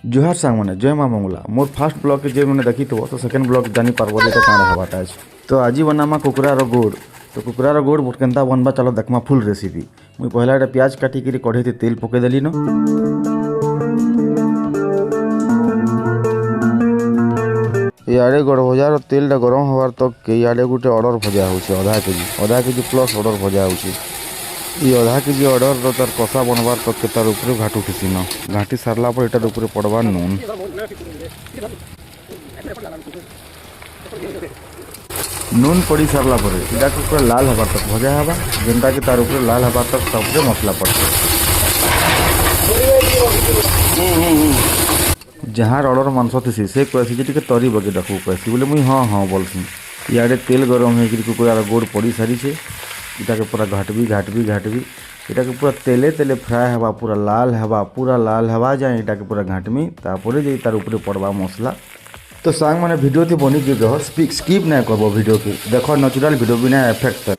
जुहार सांग मैंने जय माँ मंगला मोर फास्ट ब्लॉग के जे मैंने देखी तो सेकेंड ब्लॉग जानी पार्बो जे काण हवाटा है। तो आज बनामा कुकुरार गोड़। तो कुकुरार गोड़ केनता बनबा चलो देखमा फुल रेसिपी। मुई पहला एटा प्याज काटी करी कढ़ई ते तेल पके देली न। इे गड़ भजार तेलटा गरम हबार तक के इे गोटे ऑर्डर भजा हो आधा केजी प्लस ऑर्डर भजा हो। आधा केजी ऑर्डर तार कषा बनबार तक के तार ऊपर घाट उठी न घाटी सारला पर एटार ऊपर पड़वा नून नून पड़ी सारला पर इटा पूरा लाल हबार तक भजा हवा जेनटा कि तार ऊपर लाल हबार तक सब मसला पड़ते जहाँ ऑर्डर मांस थी से कहसी जे टिके तरी बगे देखू कहसी बोले मुई हाँ हाँ बोलसी। इे तेल गरम हो कुकुरार गोड़ पड़ी सारी से इटा के पूरा घाटबी इटा के पूरा तेले तेले फ्राए हवा पूरा लाल हवा जाए इटा के पूरा घाटमी तापर जे तार ऊपर पड़वा मसला। तो सांग मैंने वीडियो थी बनी दी रह स्किप नहीं करब वीडियो की देख नेचुरल वीडियो बिना इफेक्ट।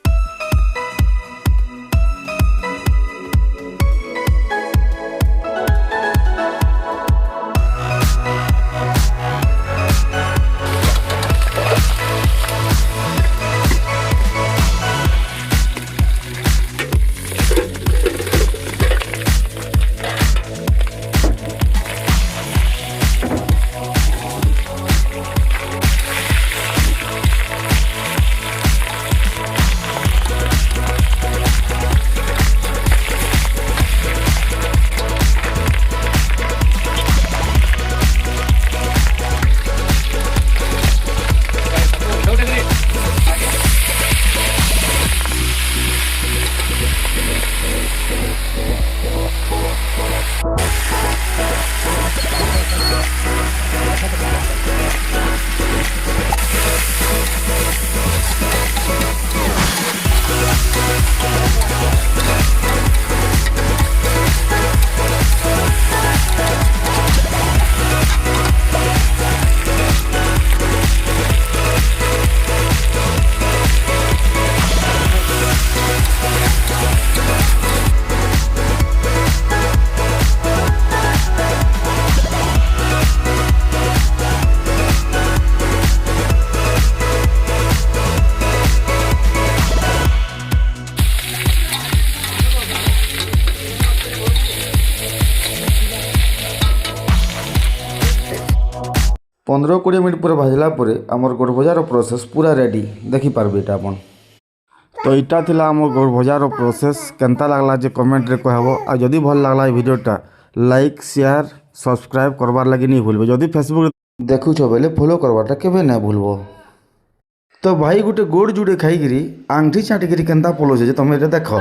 पंद्रह 20 मिनट पूरा भाजला आमर गोड़ भजार प्रोसेस पूरा रेडी देखिपारे इटा अपन। तो इटा थिला आमर गोड़ भजार प्रोसेस केनता लागला जे कमेंट रे कहब आ जदि भल लागला वीडियोटा लाइक शेयर सब्सक्राइब करबार लगी नहीं भूलबो जदि फेसबुक देखु छ बेले फॉलो करबाटा केबे ना भूलबो। तो भाई गोटे गोड़ जुड़े खाई आंगठी चाटी केनता पलोचे जे तुम देख।